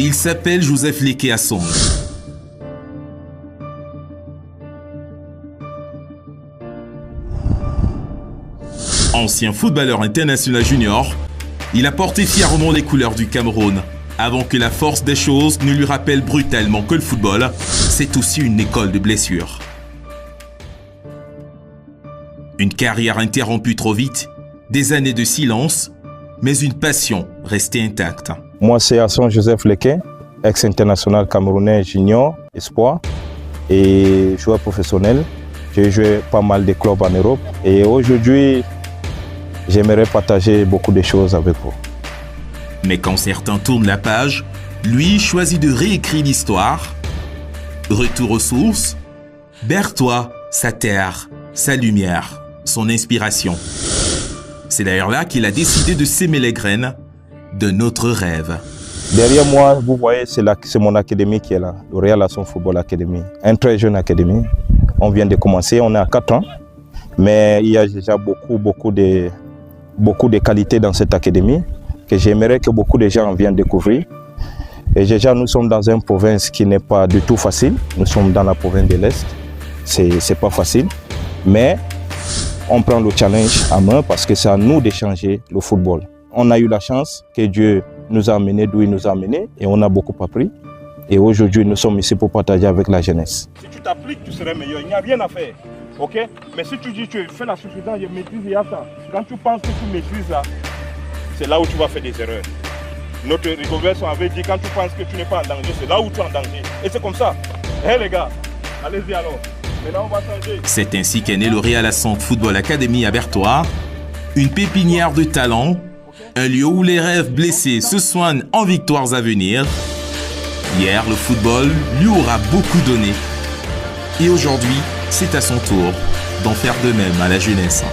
Il s'appelle Joseph Leke Assong. Ancien footballeur international junior, il a porté fièrement les couleurs du Cameroun avant que la force des choses ne lui rappelle brutalement que le football, c'est aussi une école de blessures. Une carrière interrompue trop vite, des années de silence, mais une passion restée intacte. Moi, c'est Assong Joseph Leke, ex-international camerounais junior, espoir et joueur professionnel. J'ai joué pas mal de clubs en Europe et aujourd'hui, j'aimerais partager beaucoup de choses avec vous. Mais quand certains tournent la page, lui choisit de réécrire l'histoire. Retour aux sources, Berthois, sa terre, sa lumière, son inspiration. C'est d'ailleurs là qu'il a décidé de s'aimer les graines de notre rêve. Derrière moi, vous voyez, c'est mon académie qui est là, le Real Assong Football Academy. Un très jeune académie. On vient de commencer, on est à 4 ans. Mais il y a déjà beaucoup de qualités dans cette académie que j'aimerais que beaucoup de gens viennent découvrir. Et déjà, nous sommes dans une province qui n'est pas du tout facile. Nous sommes dans la province de l'Est. C'est pas facile. Mais on prend le challenge à main parce que c'est à nous de changer le football. On a eu la chance que Dieu nous a amenés d'où il nous a amenés et on a beaucoup appris. Et aujourd'hui, nous sommes ici pour partager avec la jeunesse. Si tu t'appliques, tu serais meilleur. Il n'y a rien à faire. Ok? Mais si tu dis que tu fais la suffisance, je maîtrise, il y a ça. Quand tu penses que tu maîtrises là, c'est là où tu vas faire des erreurs. Notre reconversion avait dit quand tu penses que tu n'es pas en danger, c'est là où tu es en danger. Et c'est comme ça. Hé les gars, allez-y alors. Maintenant on va changer. C'est ainsi qu'est né le Real Assong Football Academy à Berthois, une pépinière de talent, un lieu où les rêves blessés se soignent en victoires à venir. Hier, le football lui aura beaucoup donné. Et aujourd'hui, c'est à son tour d'en faire de même à la jeunesse.